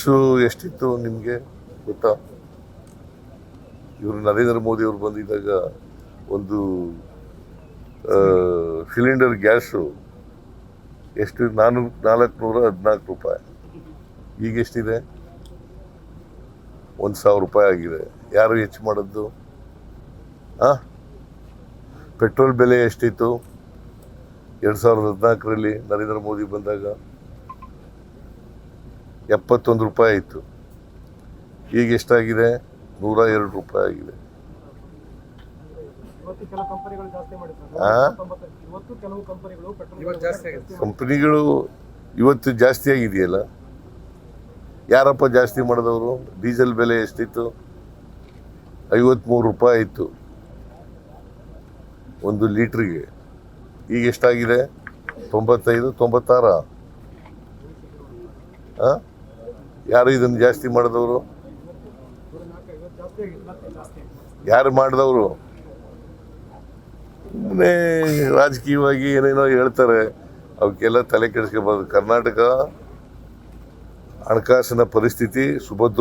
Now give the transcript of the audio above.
ಎಷ್ಟಿತ್ತು ನಿಮಗೆ ಗೊತ್ತಾ? ಇವರು ನರೇಂದ್ರ ಮೋದಿ ಅವರು ಬಂದಿದ್ದಾಗ ಒಂದು ಸಿಲಿಂಡರ್ ಗ್ಯಾಸು ಎಷ್ಟು 414 ರೂಪಾಯಿ. ಈಗ ಎಷ್ಟಿದೆ? 1,000 ರೂಪಾಯಿ ಆಗಿದೆ. ಯಾರು ಹೆಚ್ಚು ಮಾಡಿದ್ದು? ಪೆಟ್ರೋಲ್ ಬೆಲೆ ಎಷ್ಟಿತ್ತು 2014ರಲ್ಲಿ ನರೇಂದ್ರ ಮೋದಿ ಬಂದಾಗ? 71 ರೂಪಾಯಿ ಇತ್ತು. ಈಗ ಎಷ್ಟಾಗಿದೆ? 102 ರೂಪಾಯಿ ಆಗಿದೆ. ಕಂಪನಿಗಳು ಇವತ್ತು ಜಾಸ್ತಿ ಆಗಿದೆಯಲ್ಲ. ಯಾರಪ್ಪ ಜಾಸ್ತಿ ಮಾಡಿದವರು? ಡೀಸೆಲ್ ಬೆಲೆ ಎಷ್ಟಿತ್ತು? 53 ರೂಪಾಯಿ ಇತ್ತು ಒಂದು ಲೀಟ್ರಿಗೆ. ಈಗ ಎಷ್ಟಾಗಿದೆ? 95, 96. ಯಾರು ಇದನ್ನು ಜಾಸ್ತಿ ಮಾಡಿದವರು? ಯಾರು ಮಾಡಿದವರು? ಸುಮ್ಮನೆ ರಾಜಕೀಯವಾಗಿ ಏನೇನೋ ಹೇಳ್ತಾರೆ, ಅವಕ್ಕೆಲ್ಲ ತಲೆ ಕೆಡಿಸ್ಕೋಬಾರ್ದು. ಕರ್ನಾಟಕ ಹಣಕಾಸಿನ ಪರಿಸ್ಥಿತಿ ಸುಭದ್ರ